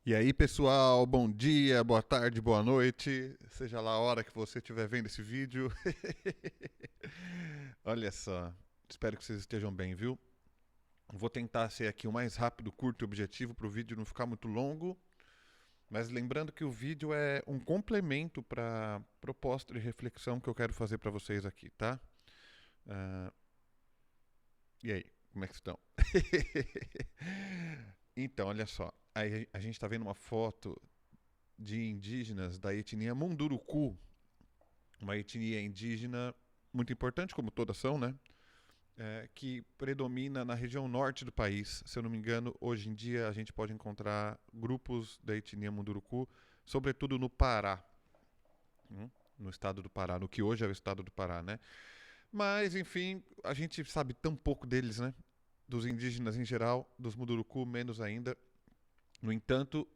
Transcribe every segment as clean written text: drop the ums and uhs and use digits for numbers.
E aí, pessoal, bom dia, boa tarde, boa noite, seja lá a hora que você estiver vendo esse vídeo. Olha só, espero que vocês estejam bem, viu? Vou tentar ser aqui o mais rápido, curto e objetivo para o vídeo não ficar muito longo, mas lembrando que o vídeo é um complemento para a proposta de reflexão que eu quero fazer para vocês aqui, tá? Ah, e aí, como é que estão? Então, olha só, aí a gente está vendo uma foto de indígenas da etnia Munduruku, uma etnia indígena muito importante, como todas são, né? Que predomina na região norte do país. Se eu não me engano, hoje em dia a gente pode encontrar grupos da etnia Munduruku, sobretudo no Pará, no estado do Pará, no que hoje é o estado do Pará, né? Mas, enfim, a gente sabe tão pouco deles, né? Dos indígenas em geral, dos Munduruku menos ainda. No entanto,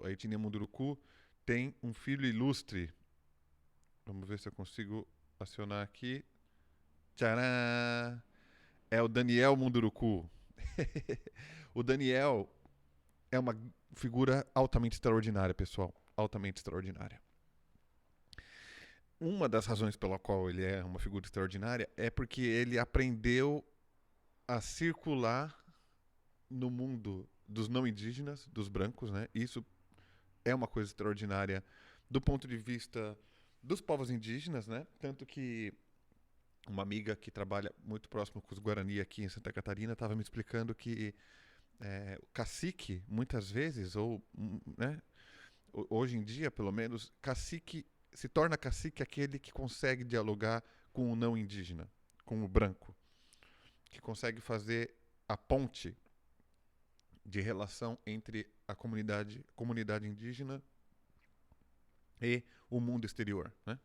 a etnia Munduruku tem um filho ilustre. Vamos ver se eu consigo acionar aqui. Tcharam! É o Daniel Munduruku. O Daniel é uma figura altamente extraordinária, pessoal. Altamente extraordinária. Uma das razões pela qual ele é uma figura extraordinária é porque ele aprendeu a circular no mundo dos não indígenas, dos brancos, né? Isso é uma coisa extraordinária do ponto de vista dos povos indígenas, né? Tanto que uma amiga que trabalha muito próximo com os Guarani aqui em Santa Catarina estava me explicando que o cacique, muitas vezes, ou né, hoje em dia, pelo menos, cacique se torna cacique aquele que consegue dialogar com o não indígena, com o branco, que consegue fazer a ponte de relação entre a comunidade indígena e o mundo exterior, né?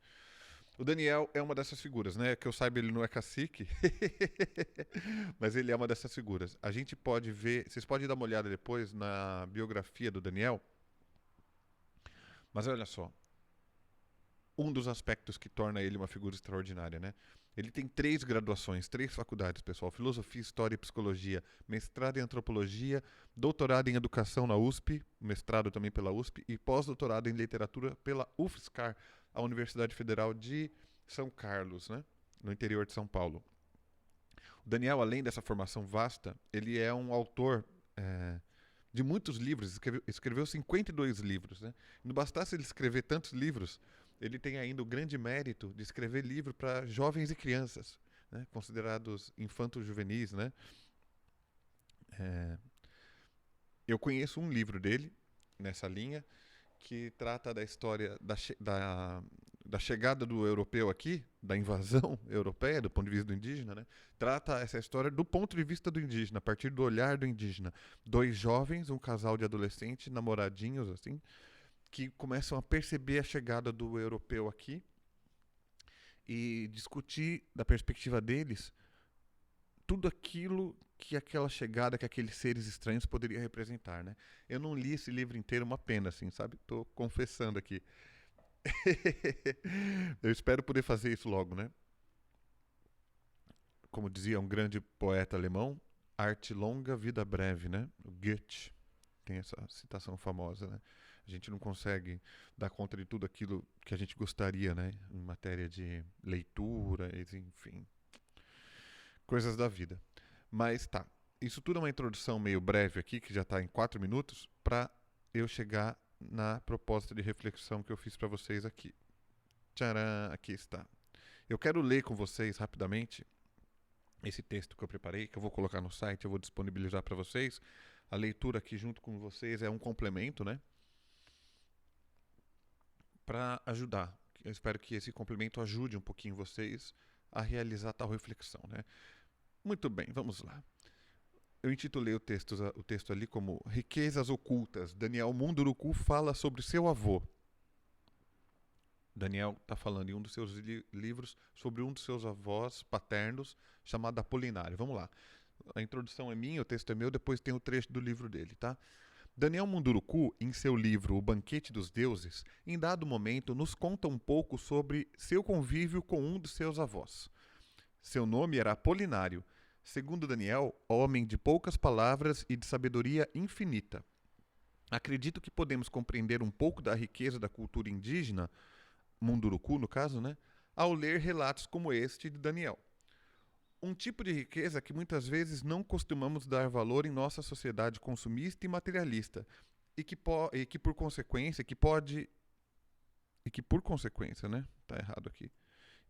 O Daniel é uma dessas figuras, né? Que eu saiba, ele não é cacique, mas ele é uma dessas figuras. A gente pode ver, vocês podem dar uma olhada depois na biografia do Daniel, mas olha só, um dos aspectos que torna ele uma figura extraordinária, né? Ele tem 3 graduações, 3 faculdades, pessoal: filosofia, história e psicologia, mestrado em antropologia, doutorado em educação na USP, mestrado também pela USP, e pós-doutorado em literatura pela UFSCar, a Universidade Federal de São Carlos, né? No interior de São Paulo. O Daniel, além dessa formação vasta, ele é um autor de muitos livros, escreveu 52 livros, né? Não bastasse ele escrever tantos livros, ele tem ainda o grande mérito de escrever livro para jovens e crianças, né? Considerados infantos juvenis, né? Eu conheço um livro dele nessa linha que trata da história da chegada do europeu aqui, da invasão europeia, do ponto de vista do indígena, né? Trata essa história do ponto de vista do indígena, a partir do olhar do indígena. 2 jovens, um casal de adolescentes, namoradinhos, assim, que começam a perceber a chegada do europeu aqui e discutir, da perspectiva deles, tudo aquilo que aquela chegada, que aqueles seres estranhos poderia representar, né? Eu não li esse livro inteiro, uma pena, assim, sabe? Tô confessando aqui. Eu espero poder fazer isso logo, né? Como dizia um grande poeta alemão, arte longa, vida breve, né? O Goethe tem essa citação famosa, né? A gente não consegue dar conta de tudo aquilo que a gente gostaria, né? Em matéria de leitura, enfim, coisas da vida. Mas tá, isso tudo é uma introdução meio breve aqui, que já está em 4 minutos, para eu chegar na proposta de reflexão que eu fiz para vocês aqui. Tcharam, aqui está. Eu quero ler com vocês rapidamente esse texto que eu preparei, que eu vou colocar no site, eu vou disponibilizar para vocês. A leitura aqui junto com vocês é um complemento, né? Para ajudar. Eu espero que esse complemento ajude um pouquinho vocês a realizar tal reflexão, né? Muito bem, vamos lá. Eu intitulei o texto ali como Riquezas Ocultas. Daniel Munduruku fala sobre seu avô. Daniel está falando em um dos seus livros sobre um dos seus avós paternos, chamado Apolinário. Vamos lá. A introdução é minha, o texto é meu, depois tem o trecho do livro dele, tá? Daniel Munduruku, em seu livro O Banquete dos Deuses, em dado momento nos conta um pouco sobre seu convívio com um dos seus avós. Seu nome era Apolinário. Segundo Daniel, homem de poucas palavras e de sabedoria infinita. Acredito que podemos compreender um pouco da riqueza da cultura indígena, Munduruku no caso, né, ao ler relatos como este de Daniel. Um tipo de riqueza que muitas vezes não costumamos dar valor em nossa sociedade consumista e materialista, e que por consequência, né? Tá errado aqui.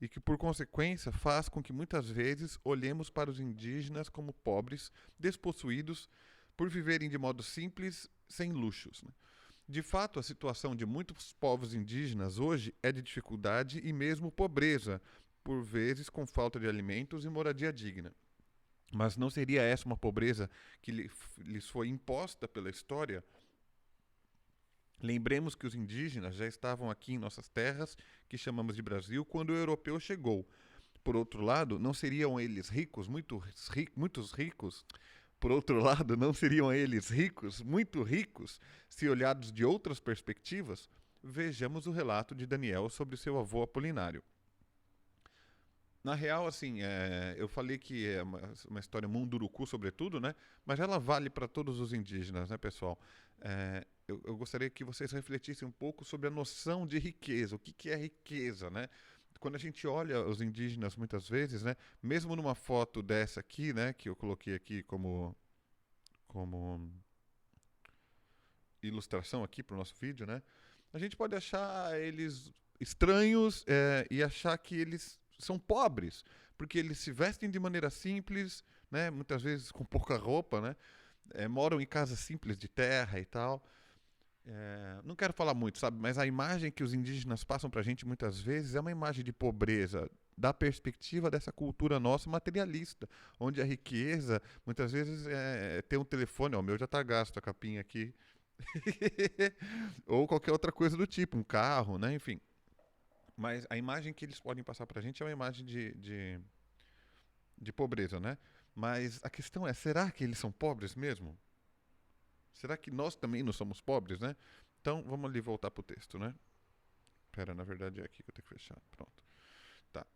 E que por consequência faz com que muitas vezes olhemos para os indígenas como pobres, despossuídos, por viverem de modo simples, sem luxos, né? De fato, a situação de muitos povos indígenas hoje é de dificuldade e mesmo pobreza, por vezes com falta de alimentos e moradia digna. Mas não seria essa uma pobreza que lhes foi imposta pela história? Lembremos que os indígenas já estavam aqui em nossas terras, que chamamos de Brasil, quando o europeu chegou. Por outro lado, não seriam eles ricos, muitos ricos? Por outro lado, não seriam eles ricos, muito ricos, se olhados de outras perspectivas? Vejamos o relato de Daniel sobre seu avô Apolinário. Na real, assim, eu falei que é uma história munduruku, sobretudo, né? Mas ela vale para todos os indígenas, né, pessoal? Eu gostaria que vocês refletissem um pouco sobre a noção de riqueza. O que é riqueza, né? Quando a gente olha os indígenas, muitas vezes, né? Mesmo numa foto dessa aqui, né? Que eu coloquei aqui como ilustração aqui para o nosso vídeo, né? A gente pode achar eles estranhos e achar que eles são pobres, porque eles se vestem de maneira simples, né? Muitas vezes com pouca roupa, né? Moram em casas simples de terra e tal. Não quero falar muito, sabe? Mas a imagem que os indígenas passam pra gente muitas vezes é uma imagem de pobreza, da perspectiva dessa cultura nossa materialista, onde a riqueza, muitas vezes, ter um telefone, ó, o meu já tá gasto, a capinha aqui, ou qualquer outra coisa do tipo, um carro, né? Enfim. Mas a imagem que eles podem passar pra gente é uma imagem de pobreza, né? Mas a questão é, será que eles são pobres mesmo? Será que nós também não somos pobres, né? Então, vamos ali voltar pro texto, né? Pera, na verdade é aqui que eu tenho que fechar. Pronto. Tá.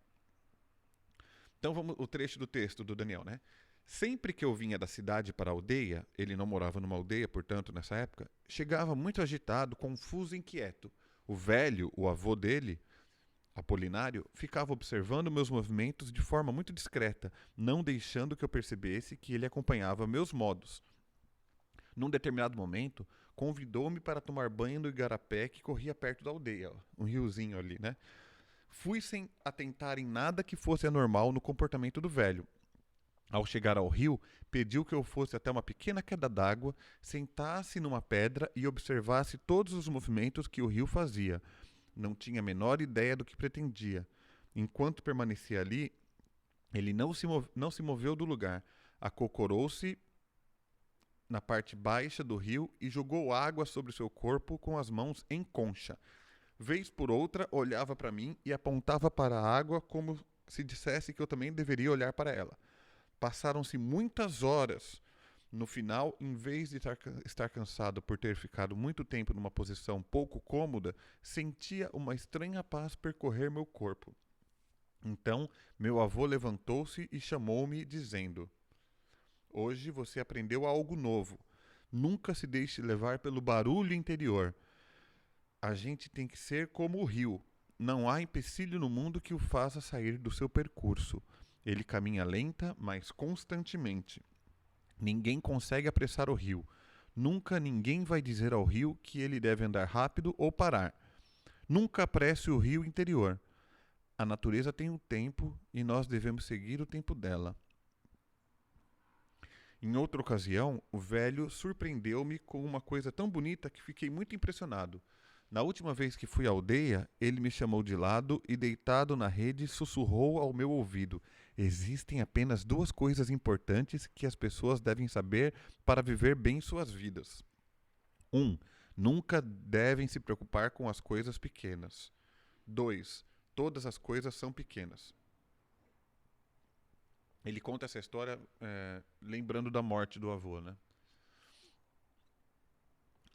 Então, vamos o trecho do texto do Daniel, né? Sempre que eu vinha da cidade para a aldeia, ele não morava numa aldeia, portanto, nessa época, chegava muito agitado, confuso e inquieto. O velho, o avô dele, Apolinário, ficava observando meus movimentos de forma muito discreta, não deixando que eu percebesse que ele acompanhava meus modos. Num determinado momento, convidou-me para tomar banho no igarapé que corria perto da aldeia, ó, um riozinho ali, né? Fui sem atentar em nada que fosse anormal no comportamento do velho. Ao chegar ao rio, pediu que eu fosse até uma pequena queda d'água, sentasse numa pedra e observasse todos os movimentos que o rio fazia. Não tinha a menor ideia do que pretendia. Enquanto permanecia ali, ele não se moveu do lugar. Acocorou-se na parte baixa do rio e jogou água sobre seu corpo com as mãos em concha. Vez por outra, olhava para mim e apontava para a água como se dissesse que eu também deveria olhar para ela. Passaram-se muitas horas. No final, em vez de estar cansado por ter ficado muito tempo numa posição pouco cômoda, sentia uma estranha paz percorrer meu corpo. Então, meu avô levantou-se e chamou-me, dizendo: Hoje você aprendeu algo novo. Nunca se deixe levar pelo barulho interior. A gente tem que ser como o rio. Não há empecilho no mundo que o faça sair do seu percurso. Ele caminha lenta, mas constantemente. Ninguém consegue apressar o rio. Nunca ninguém vai dizer ao rio que ele deve andar rápido ou parar. Nunca apresse o rio interior. A natureza tem um tempo e nós devemos seguir o tempo dela. Em outra ocasião, o velho surpreendeu-me com uma coisa tão bonita que fiquei muito impressionado. Na última vez que fui à aldeia, ele me chamou de lado e, deitado na rede, sussurrou ao meu ouvido: Existem apenas duas coisas importantes que as pessoas devem saber para viver bem suas vidas. 1. Nunca devem se preocupar com as coisas pequenas. 2. Todas as coisas são pequenas. Ele conta essa história lembrando da morte do avô, né?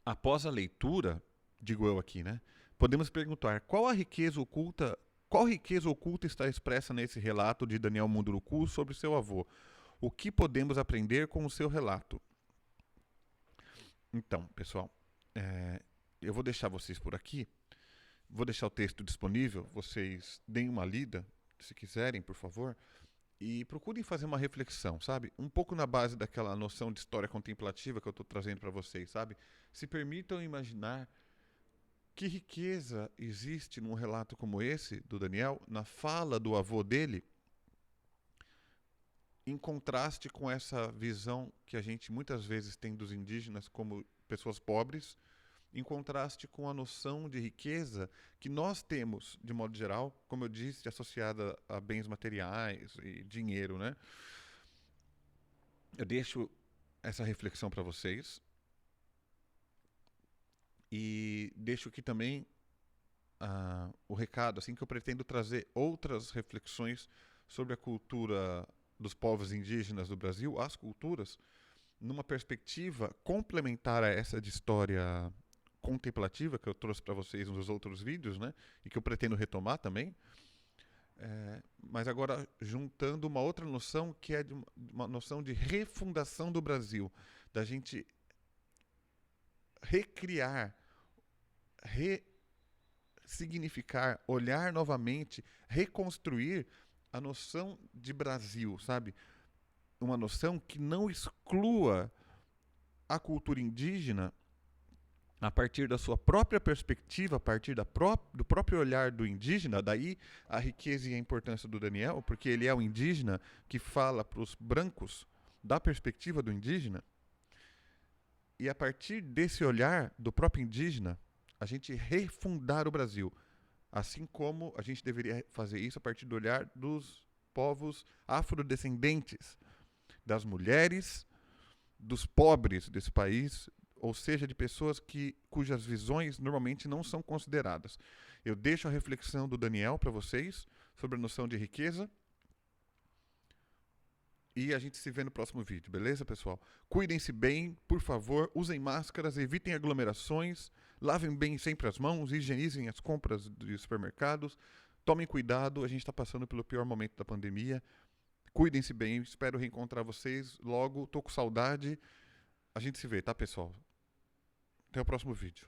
Após a leitura, digo eu aqui, né? Podemos perguntar qual riqueza oculta está expressa nesse relato de Daniel Munduruku sobre seu avô? O que podemos aprender com o seu relato? Então, pessoal, Eu vou deixar vocês por aqui. Vou deixar o texto disponível. Vocês deem uma lida, se quiserem, por favor. E procurem fazer uma reflexão, sabe? Um pouco na base daquela noção de história contemplativa que eu estou trazendo para vocês, sabe? Se permitam imaginar que riqueza existe num relato como esse do Daniel, na fala do avô dele, em contraste com essa visão que a gente muitas vezes tem dos indígenas como pessoas pobres, em contraste com a noção de riqueza que nós temos, de modo geral, como eu disse, associada a bens materiais e dinheiro, né? Eu deixo essa reflexão para vocês e deixo aqui também o recado, assim, que eu pretendo trazer outras reflexões sobre a cultura dos povos indígenas do Brasil, as culturas, numa perspectiva complementar a essa de história contemplativa que eu trouxe para vocês nos outros vídeos, né? E que eu pretendo retomar também. Mas agora juntando uma outra noção que é de uma noção de refundação do Brasil, da gente recriar, ressignificar, olhar novamente, reconstruir a noção de Brasil, sabe? Uma noção que não exclua a cultura indígena a partir da sua própria perspectiva, a partir do próprio olhar do indígena, daí a riqueza e a importância do Daniel, porque ele é um indígena que fala para os brancos da perspectiva do indígena, e a partir desse olhar do próprio indígena, a gente refundar o Brasil, assim como a gente deveria fazer isso a partir do olhar dos povos afrodescendentes, das mulheres, dos pobres desse país, ou seja, de pessoas cujas visões normalmente não são consideradas. Eu deixo a reflexão do Daniel para vocês sobre a noção de riqueza e a gente se vê no próximo vídeo, beleza, pessoal? Cuidem-se bem, por favor, usem máscaras, evitem aglomerações, lavem bem sempre as mãos, higienizem as compras dos supermercados, tomem cuidado, a gente está passando pelo pior momento da pandemia. Cuidem-se bem, espero reencontrar vocês logo, tô com saudade. A gente se vê, tá, pessoal? Até o próximo vídeo.